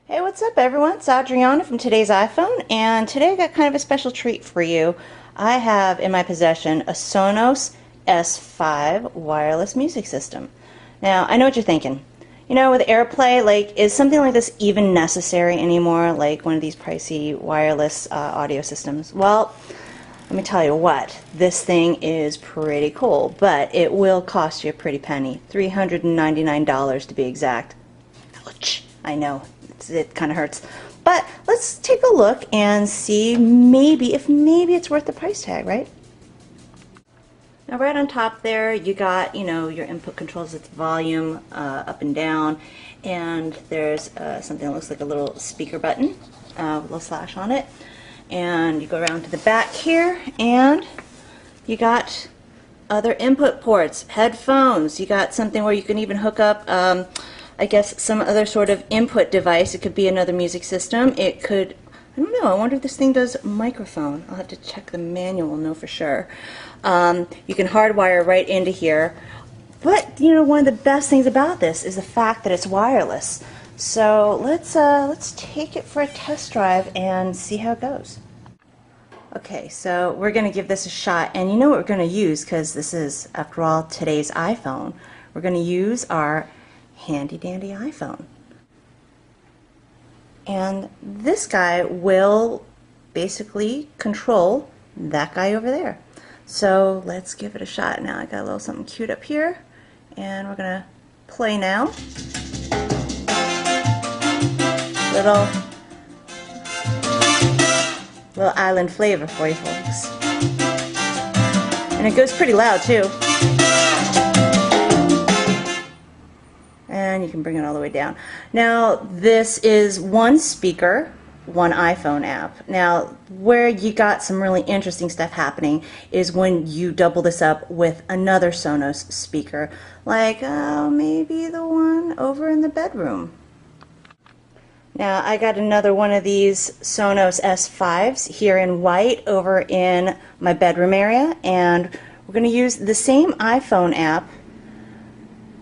Hey, what's up everyone? It's Adriana from Today's iPhone, and today I got kind of a special treat for you. I have in my possession a Sonos S5 wireless music system. Now, I know what you're thinking. You know, with AirPlay, like, is something like this even necessary anymore, like one of these pricey wireless audio systems? Well, let me tell you what, this thing is pretty cool, but it will cost you a pretty penny, $399 to be exact. Ouch, I know, it kind of hurts. But let's take a look and see if maybe it's worth the price tag, right? Now right on top there you got, your input controls, its volume up and down, and there's something that looks like a little speaker button with a little slash on it. And you go around to the back here and you got other input ports, headphones, you got something where you can even hook up I guess some other sort of input device. It could be another music system. It could, I don't know, I wonder if this thing does microphone. I'll have to check the manual, know for sure. You can hardwire right into here. But, one of the best things about this is the fact that it's wireless. So let's take it for a test drive and see how it goes. Okay, so we're going to give this a shot, and you know what we're going to use, because this is, after all, today's iPhone. We're going to use our handy dandy iPhone. And this guy will basically control that guy over there. So let's give it a shot. Now I got a little something queued up here, and we're gonna play now. Little island flavor for you folks. And it goes pretty loud too. And you can bring it all the way down. Now this is one speaker, one iPhone app. Now where you got some really interesting stuff happening is when you double this up with another Sonos speaker, like maybe the one over in the bedroom. Now I got another one of these Sonos S5s here in white over in my bedroom area, and we're going to use the same iPhone app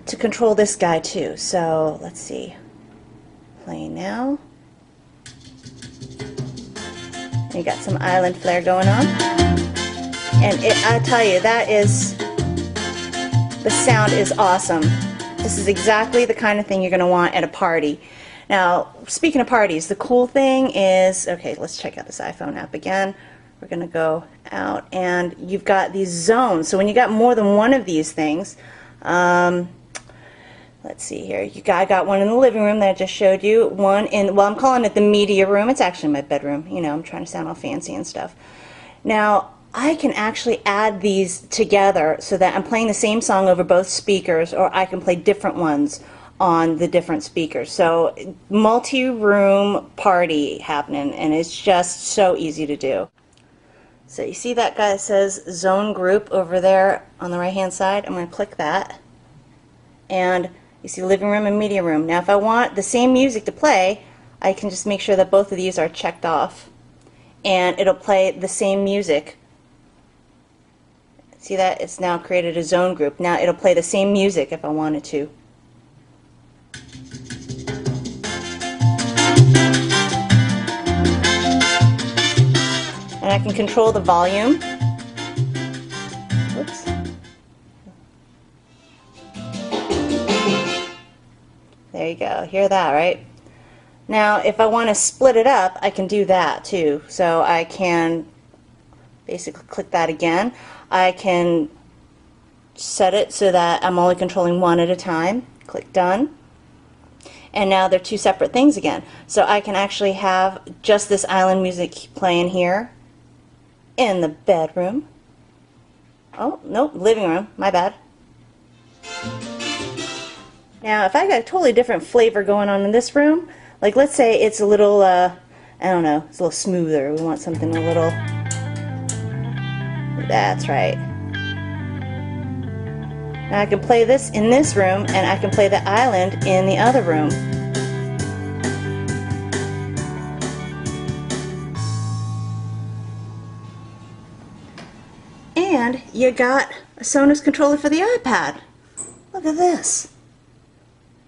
to control this guy too. So let's see, playing now. And you got some island flair going on, and I tell you, the sound is awesome. This is exactly the kind of thing you're going to want at a party. Now, speaking of parties, the cool thing is, okay, let's check out this iPhone app again. We're going to go out, and you've got these zones. So when you got more than one of these things, let's see here. I got one in the living room that I just showed you. One in, well, I'm calling it the media room. It's actually my bedroom. I'm trying to sound all fancy and stuff. Now, I can actually add these together so that I'm playing the same song over both speakers, or I can play different ones on the different speakers. So, multi-room party happening, and it's just so easy to do. So you see that guy that says Zone Group over there on the right-hand side? I'm going to click that. And you see living room and media room. Now if I want the same music to play, I can just make sure that both of these are checked off, and it'll play the same music. See that? It's now created a zone group. Now it'll play the same music if I wanted to. And I can control the volume. Whoops. There you go. Hear that, right? Now, if I want to split it up, I can do that too. So I can basically click that again. I can set it so that I'm only controlling one at a time. Click done. And now they're two separate things again. So I can actually have just this island music playing here in the bedroom. Oh, nope, living room. My bad. Now, if I got a totally different flavor going on in this room, like let's say it's a little, I don't know, it's a little smoother. We want something a little, that's right. Now I can play this in this room, and I can play the island in the other room. And you got a Sonos controller for the iPad. Look at this.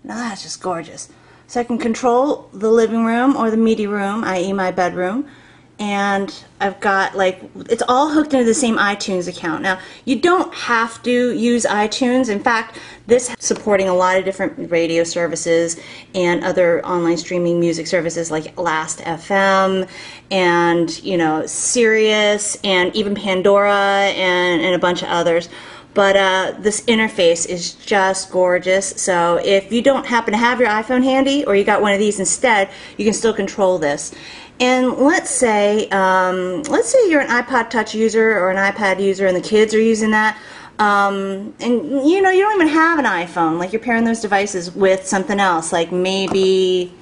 Now that's just gorgeous. So I can control the living room or the media room, i.e. my bedroom. And I've got, like, it's all hooked into the same iTunes account. Now, you don't have to use iTunes. In fact, this is supporting a lot of different radio services and other online streaming music services like Last FM and, you know, Sirius and even Pandora and a bunch of others. But this interface is just gorgeous. So if you don't happen to have your iPhone handy, or you got one of these instead, you can still control this. And let's say you're an iPod Touch user or an iPad user, and the kids are using that, and you know, you don't even have an iPhone. Like, you're pairing those devices with something else, like maybe,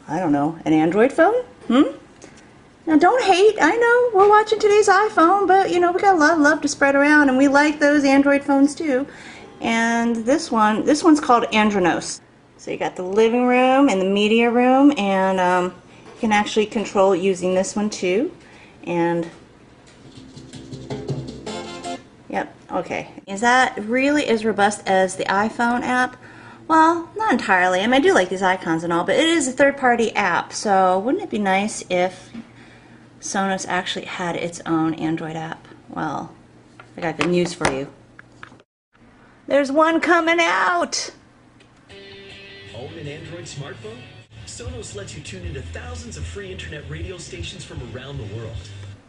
I don't know, an Android phone. Now, don't hate. I know we're watching today's iPhone, but you know, we got a lot of love to spread around, and we like those Android phones too. And this one's called Andronos. So you got the living room and the media room, and you can actually control it using this one too. And yep, okay. Is that really as robust as the iPhone app? Well, not entirely. I mean, I do like these icons and all, but it is a third-party app, so wouldn't it be nice if Sonos actually had its own Android app? Well, I got good news for you. There's one coming out! Own an Android smartphone? Sonos lets you tune into thousands of free internet radio stations from around the world.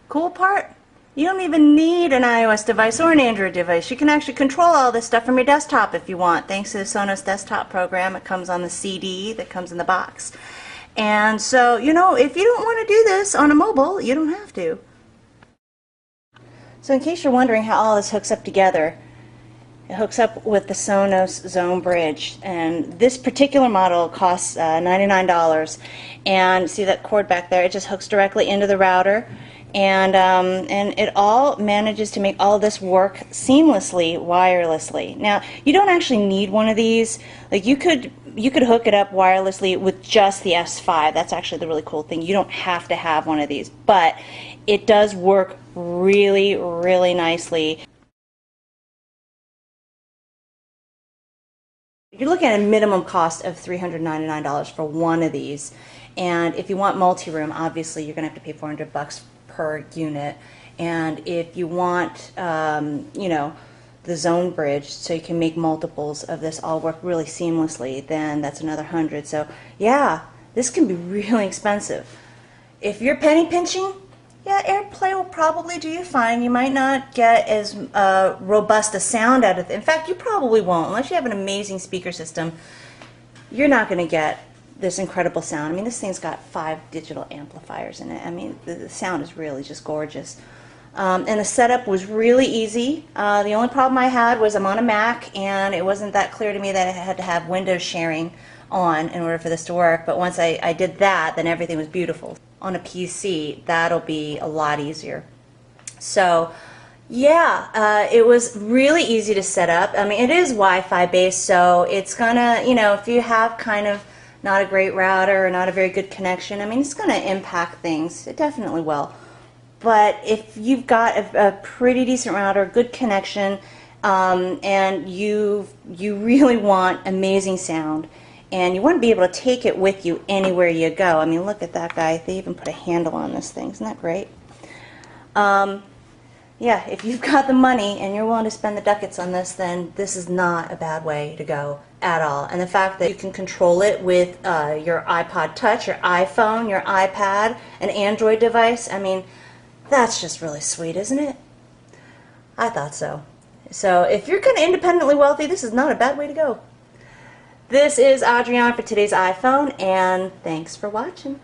Cool part? You don't even need an iOS device or an Android device. You can actually control all this stuff from your desktop if you want, thanks to the Sonos desktop program. It comes on the CD that comes in the box. And so, you know, if you don't want to do this on a mobile, you don't have to. So in case you're wondering how all this hooks up together, it hooks up with the Sonos ZoneBridge, and this particular model costs $99. And see that cord back there? It just hooks directly into the router, and it all manages to make all of this work seamlessly wirelessly. Now, you don't actually need one of these. Like, you could hook it up wirelessly with just the S5. That's actually the really cool thing. You don't have to have one of these, but it does work really, really nicely. You're looking at a minimum cost of $399 for one of these, and if you want multi-room, obviously you're going to have to pay $400 per unit. And if you want, you know, the ZoneBridge, so you can make multiples of this all work really seamlessly, then that's another $100. So yeah, this can be really expensive. If you're penny pinching, yeah, AirPlay will probably do you fine. You might not get as robust a sound out of it. In fact, you probably won't. Unless you have an amazing speaker system, you're not going to get this incredible sound. I mean, this thing's got 5 digital amplifiers in it. I mean, the sound is really just gorgeous. And the setup was really easy. The only problem I had was I'm on a Mac, and it wasn't that clear to me that I had to have Windows sharing on in order for this to work. But once I did that, then everything was beautiful. On a PC, that'll be a lot easier. So yeah, it was really easy to set up. I mean, it is Wi-Fi based, so it's gonna, you know, if you have kind of not a great router or not a very good connection, I mean, it's gonna impact things. It definitely will. But if you've got a pretty decent router, good connection, and you really want amazing sound, and you want to be able to take it with you anywhere you go. I mean, look at that guy. They even put a handle on this thing. Isn't that great? Yeah, if you've got the money and you're willing to spend the ducats on this, then this is not a bad way to go at all. And the fact that you can control it with your iPod Touch, your iPhone, your iPad, an Android device, I mean, that's just really sweet, isn't it? I thought so. So if you're kind of independently wealthy, this is not a bad way to go. This is Adrienne for today's iPhone, and thanks for watching.